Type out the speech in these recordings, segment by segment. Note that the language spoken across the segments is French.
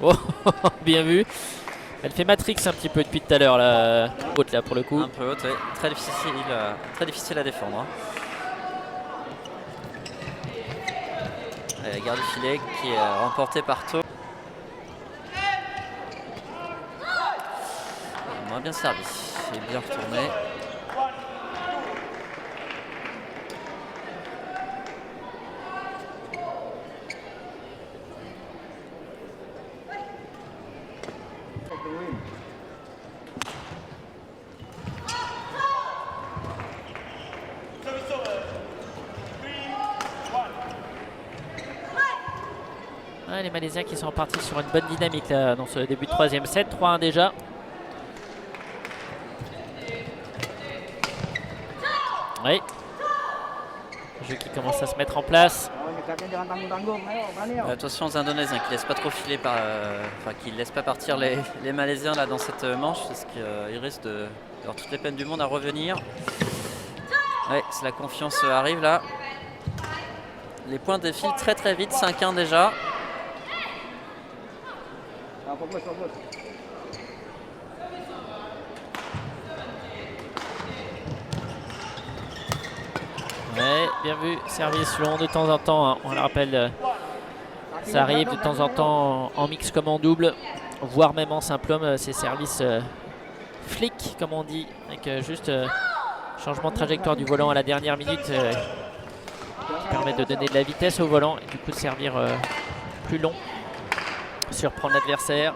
Oh, bien vu. Elle fait Matrix un petit peu depuis tout à l'heure, là, haute là pour le coup. Un peu haute, ouais. Très difficile à défendre. Hein. La garde du filet qui est remportée par To. Moins bien servi. Il est bien retourné. Ah, les Malaisiens qui sont repartis sur une bonne dynamique là, dans ce début de troisième set. 3-1 déjà. Oui. Le jeu qui commence à se mettre en place. Attention aux Indonésiens qui laissent pas trop filer qui laissent pas partir les Malaisiens là dans cette manche parce qu'ils risquent d'avoir toutes les peines du monde à revenir. Ouais, la confiance arrive là. Les points défilent très très vite, 5-1 déjà. Ouais, bien vu, service long de temps en temps, hein. On le rappelle, ça arrive de temps en temps en mix comme en double, voire même en simple homme, ces services flic comme on dit, avec juste changement de trajectoire du volant à la dernière minute qui permet de donner de la vitesse au volant et du coup de servir plus long, surprendre l'adversaire.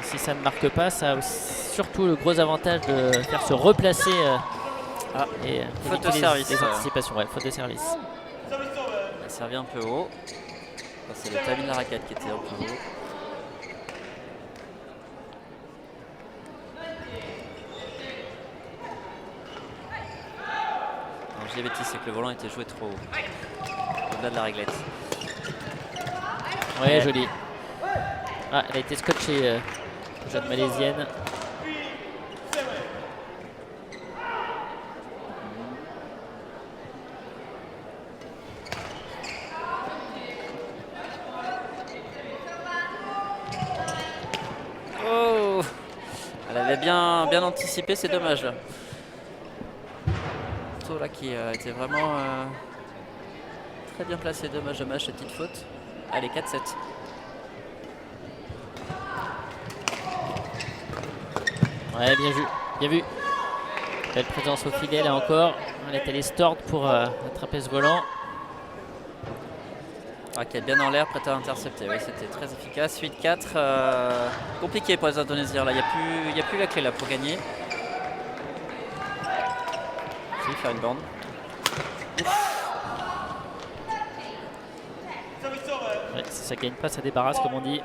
Si ça ne marque pas, ça a surtout le gros avantage de faire se replacer et faute de service. Les anticipations, ouais, faute de service. Elle a servi un peu haut. C'est le tamis de la raquette qui était un peu haut. Alors, je l'ai bêtise, c'est que le volant était joué trop haut. Au-delà de la réglette. Ouais, joli. Ah, elle a été scotchée, jeune malaisienne. Oh, elle avait bien anticipé, c'est dommage là. To là qui était vraiment très bien placé, dommage, cette petite faute. Allez, 4-7. Ouais, bien vu, bien vu. Belle présence au filet là encore. Elle est allée stord pour attraper ce volant. Qui est bien en l'air, prête à intercepter. Oui, c'était très efficace. 8-4. Compliqué pour les Indonésiens. Là, il n'y a plus la clé là pour gagner. Si, faire une borne. Ouais, si ça gagne pas, ça débarrasse comme on dit.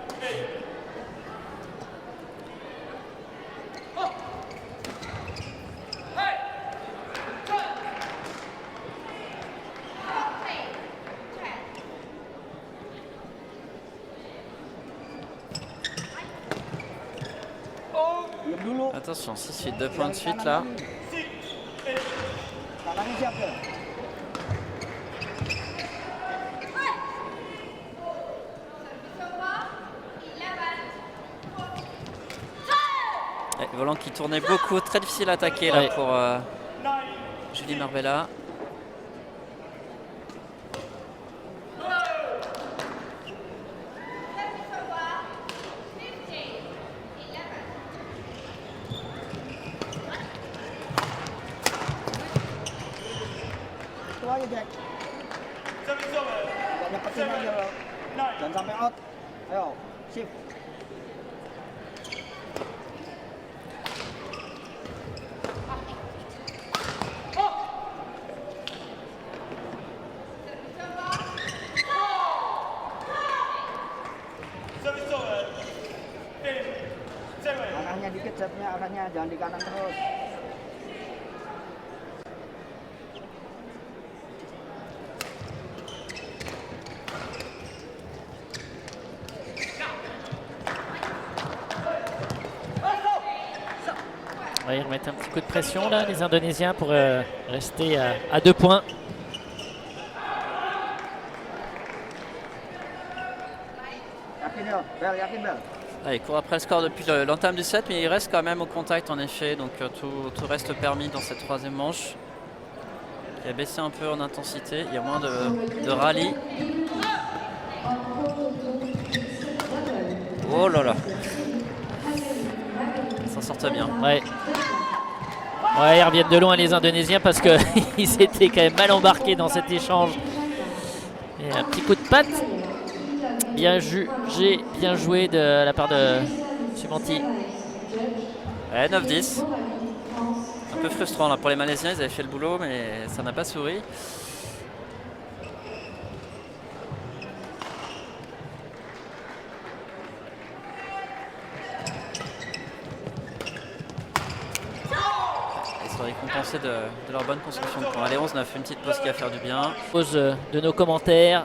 Attention, 6-8, 2 points de suite là. Le volant qui tournait beaucoup, très difficile à attaquer là pour Julie Marbella. Jangan sampai out. Ayo, shift. Arahnya dikit setnya, arahnya jangan di kanan terus. Ouais, ils remettent un petit coup de pression là, les Indonésiens, pour rester à 2 points. Bel, yakin bel. Ah, il court après le score depuis l'entame du set, mais il reste quand même au contact en effet, donc tout reste permis dans cette troisième manche. Il a baissé un peu en intensité, il y a moins de rallye. Oh là là, ils s'en sortent bien. Ouais. Ouais, ils reviennent de loin les Indonésiens parce qu'ils s'étaient quand même mal embarqués dans cet échange. Et un petit coup de patte. Bien jugé, bien joué de la part de Sumanti. Ouais, 9-10. Un peu frustrant là pour les Malaisiens, ils avaient fait le boulot mais ça n'a pas souri. Ils sont récompensés de leur bonne construction de points. Allez, 11-9, une petite pause qui va faire du bien. Pause de nos commentaires.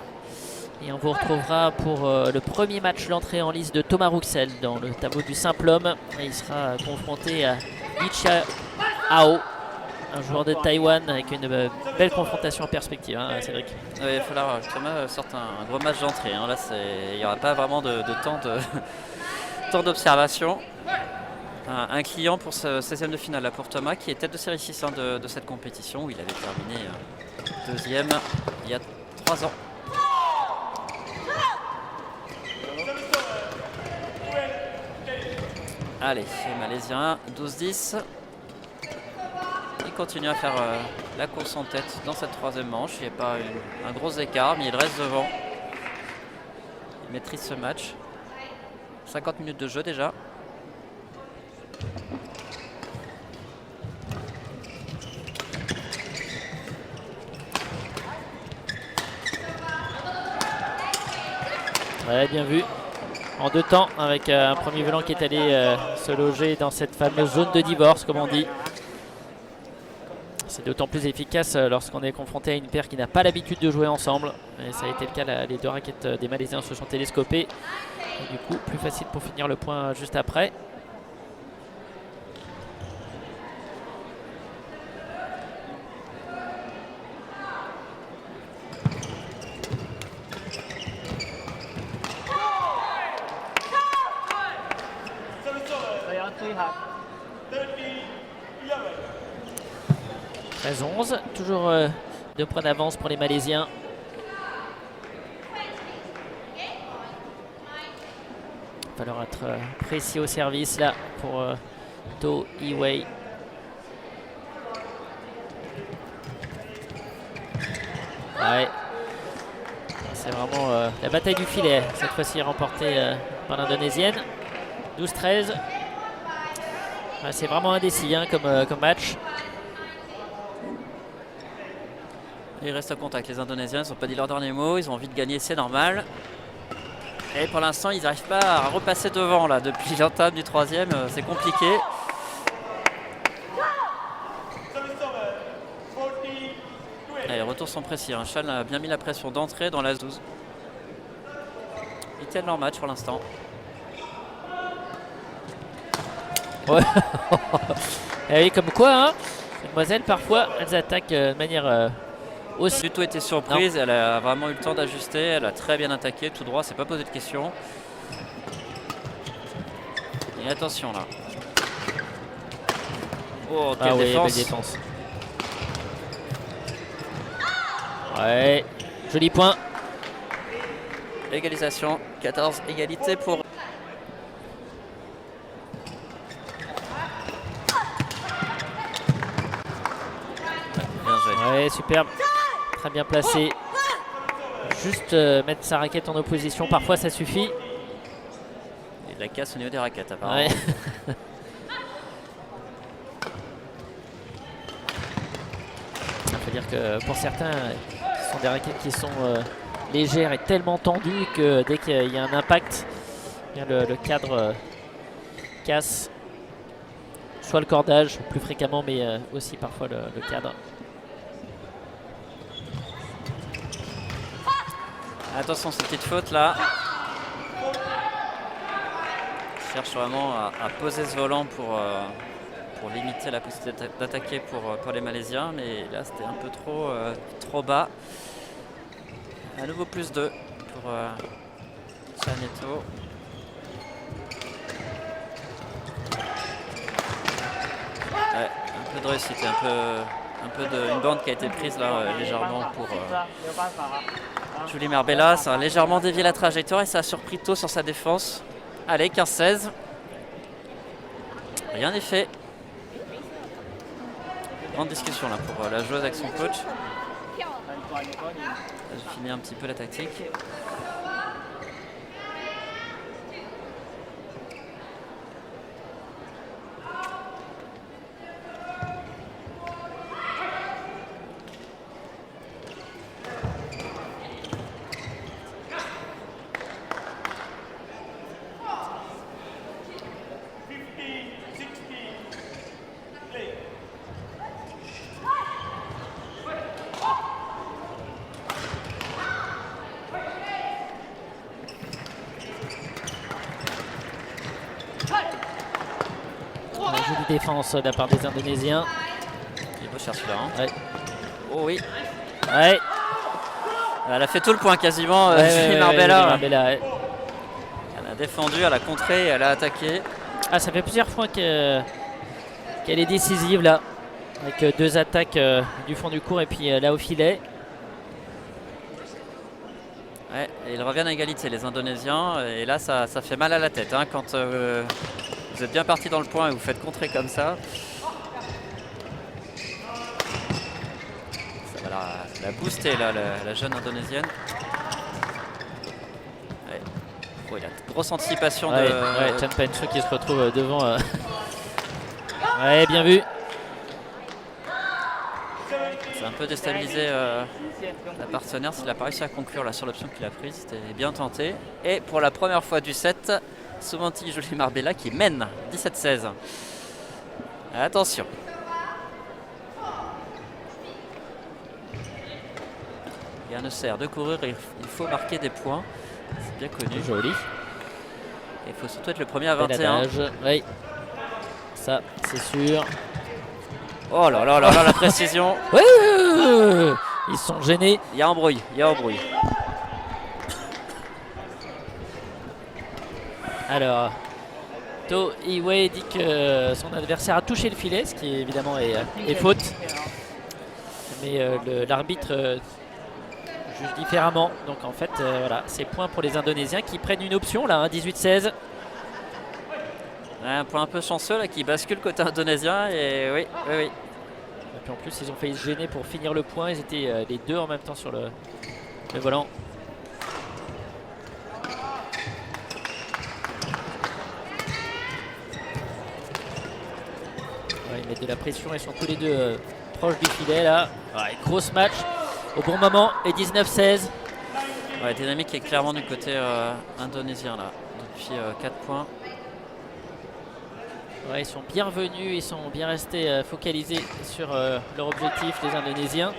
Et on vous retrouvera pour le premier match, l'entrée en liste de Thomas Rouxel dans le tableau du simple homme. Et il sera confronté à Li Chia-Ao, un joueur de Taïwan avec une belle confrontation en perspective, hein, Cédric. Oui, il va falloir que Thomas sorte un gros match d'entrée. Hein. Là, il n'y aura pas vraiment de temps d'observation. Un client pour ce 16e de finale là, pour Thomas, qui est tête de série 6 hein, de cette compétition, où il avait terminé deuxième il y a 3 ans. Allez, les Malaisiens, 12-10. Il continue à faire la course en tête dans cette troisième manche. Il n'y a pas un gros écart, mais il reste devant. Il maîtrise ce match. 50 minutes de jeu déjà. Ouais, bien vu. En 2 temps, avec un premier volant qui est allé se loger dans cette fameuse zone de divorce, comme on dit. C'est d'autant plus efficace lorsqu'on est confronté à une paire qui n'a pas l'habitude de jouer ensemble. Et ça a été le cas, les 2 raquettes des Malaisiens se sont télescopées. Et du coup, plus facile pour finir le point juste après. « 13-11 », toujours 2 points d'avance pour les Malaisiens. Il va falloir être précis au service là pour To Iwei. Ouais. C'est vraiment la bataille du filet, cette fois-ci remportée par l'Indonésienne. 12-13. Ouais, c'est vraiment indécis hein, comme match. Ils restent en contact, les Indonésiens, ils n'ont pas dit leur dernier mot, ils ont envie de gagner, c'est normal. Et pour l'instant, ils n'arrivent pas à repasser devant là. Depuis l'entame du troisième, c'est compliqué. Les retours sont précis. Hein. Chan a bien mis la pression d'entrée dans l'As 12. Ils tiennent leur match pour l'instant. Ouais. Et oui, comme quoi, hein, mesdemoiselles, parfois, elles attaquent de manière aussi. Du tout été surprise, non. Elle a vraiment eu le temps d'ajuster, elle a très bien attaqué, tout droit, s'est pas posé de questions. Et attention là. Oh, quelle défense. Belle défense. Ouais, joli point. Égalisation, 14, égalité pour... Bien joué. Ouais, superbe. Très bien placé. Juste mettre sa raquette en opposition, parfois ça suffit. Et de la casse au niveau des raquettes apparemment. Ouais. Il faut dire que pour certains, ce sont des raquettes qui sont légères et tellement tendues que dès qu'il y a un impact, le cadre casse. Soit le cordage plus fréquemment, mais aussi parfois le cadre. Attention, cette petite faute là. Il cherche vraiment à poser ce volant pour limiter la possibilité d'attaquer pour les Malaisiens. Mais là, c'était un peu trop bas. À nouveau plus 2 pour Chaneto. peu de réussite, une bande qui a été prise là légèrement pour Julie Marbella. Ça a légèrement dévié la trajectoire et ça a surpris tôt sur sa défense. Allez, 15-16. Rien n'est fait. Grande discussion là pour la joueuse avec son coach. J'ai fini un petit peu la tactique. Jolie défense de la part des Indonésiens. Il est beau chercher là. Hein. Ouais. Oh oui. Ouais. Elle a fait tout le point quasiment, Julie Marbella. Elle a défendu, elle a contré, elle a attaqué. Ah, ça fait plusieurs fois qu'elle est décisive là. Avec 2 attaques du fond du court et puis là au filet. Ouais, et ils reviennent à égalité les Indonésiens. Et là ça fait mal à la tête hein, quand vous êtes bien parti dans le point et vous faites contrer comme ça. Ça va la booster là, la jeune Indonésienne. Ouais. Oh, il a une grosse anticipation de... Chan Pen-Choo qui se retrouve devant. Ouais, bien vu. C'est un peu déstabilisé la partenaire s'il n'a pas réussi à conclure là, sur l'option qu'il a prise. C'était bien tenté. Et pour la première fois du set, Soumanti Julie Marbella qui mène 17-16. Attention. Rien ne sert de courir, il faut marquer des points. C'est bien connu. Joli. Et il faut surtout être le premier à 21. Oui, ça c'est sûr. Oh là là là là, la précision. Ouais, ils sont gênés. Il y a embrouille, il y a embrouille. Alors, To Iwei dit que son adversaire a touché le filet, ce qui évidemment est faute. Mais l'arbitre juge différemment. Donc en fait, voilà, c'est point pour les Indonésiens qui prennent une option là, hein, 18-16. Un point un peu chanceux là qui bascule côté indonésien et oui. Et puis en plus ils ont failli se gêner pour finir le point, ils étaient les deux en même temps sur le volant. Ouais, ils mettent de la pression, ils sont tous les deux proches du filet là. Ouais, grosse match au bon moment et 19-16. Ouais, dynamique est clairement du côté indonésien là depuis 4 points. Ouais, ils sont bien revenus, ils sont bien restés focalisés sur leur objectif, les Indonésiens.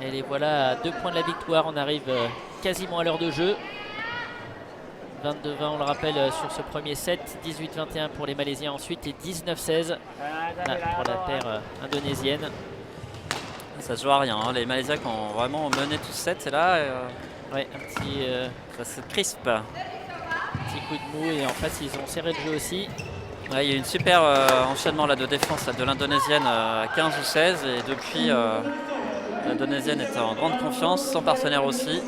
Et les voilà à 2 points de la victoire, on arrive quasiment à l'heure de jeu. 22-20 on le rappelle sur ce premier set, 18-21 pour les Malaisiens ensuite et 19-16 pour la paire indonésienne. Ça se joue à rien, hein. Les Malaisiens qui ont vraiment mené tout ce set et là ouais, un petit, ça se crispe. Petit coup de mou et en face ils ont serré le jeu aussi. Ouais, il y a eu une super enchaînement là, de défense là, de l'Indonésienne à 15 ou 16 et depuis l'Indonésienne est en grande confiance, son partenaire aussi.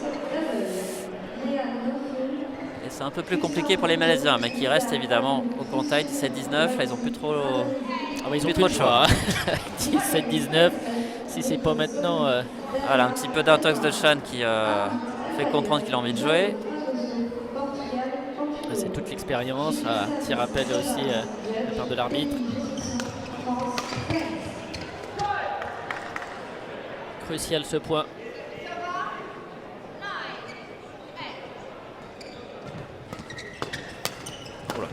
Et c'est un peu plus compliqué pour les Malaisiens mais qui restent évidemment au contact 17-19. Là ils ont plus trop, ils ont plus de choix. 17-19, si c'est pas maintenant. Voilà, un petit peu d'intox de Chan qui fait comprendre qu'il a envie de jouer. C'est toute l'expérience, un petit rappel aussi de la part de l'arbitre. Crucial ce point. Oula.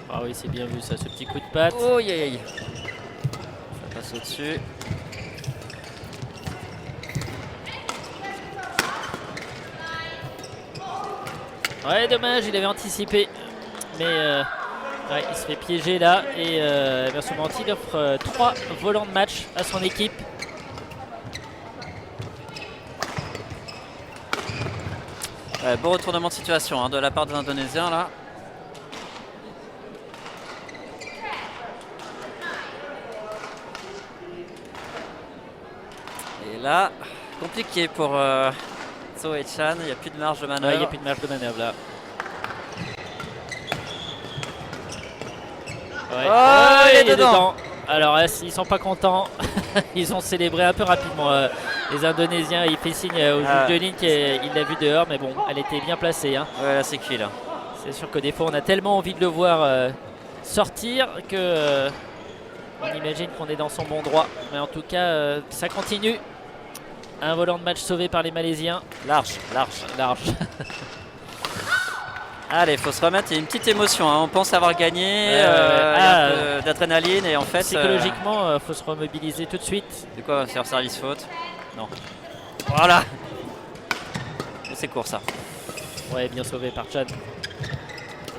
Ah oui, c'est bien vu ça, ce petit coup de patte. Oh yeah. Ça passe au-dessus. Ouais, dommage, il avait anticipé. Mais ouais, il se fait piéger là. Et Soumanti offre 3 volants de match à son équipe. Bon retournement de situation hein, de la part des Indonésiens là. Là, compliqué pour So et Chan, il n'y a plus de marge de manœuvre. Il n'y a plus de marge de manœuvre là. Ouais. Oh, il est dedans. Alors ils sont pas contents. Ils ont célébré un peu rapidement. Les Indonésiens, il fait signe au juge de ligne qu'il l'a vu dehors, mais bon, elle était bien placée. Hein. Ouais, là c'est cuit là. C'est sûr que des fois on a tellement envie de le voir sortir que on imagine qu'on est dans son bon droit. Mais en tout cas, ça continue. Un volant de match sauvé par les Malaisiens. Large. Allez, il faut se remettre, il y a une petite émotion, hein. On pense avoir gagné, il y a un peu d'adrénaline et en fait... Psychologiquement, il faut se remobiliser tout de suite. De quoi faire service faute? Non. Voilà. C'est court ça. Ouais, bien sauvé par Chan.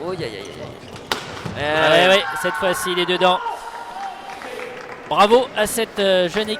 Oh, Ouais, cette fois-ci il est dedans. Bravo à cette jeune équipe.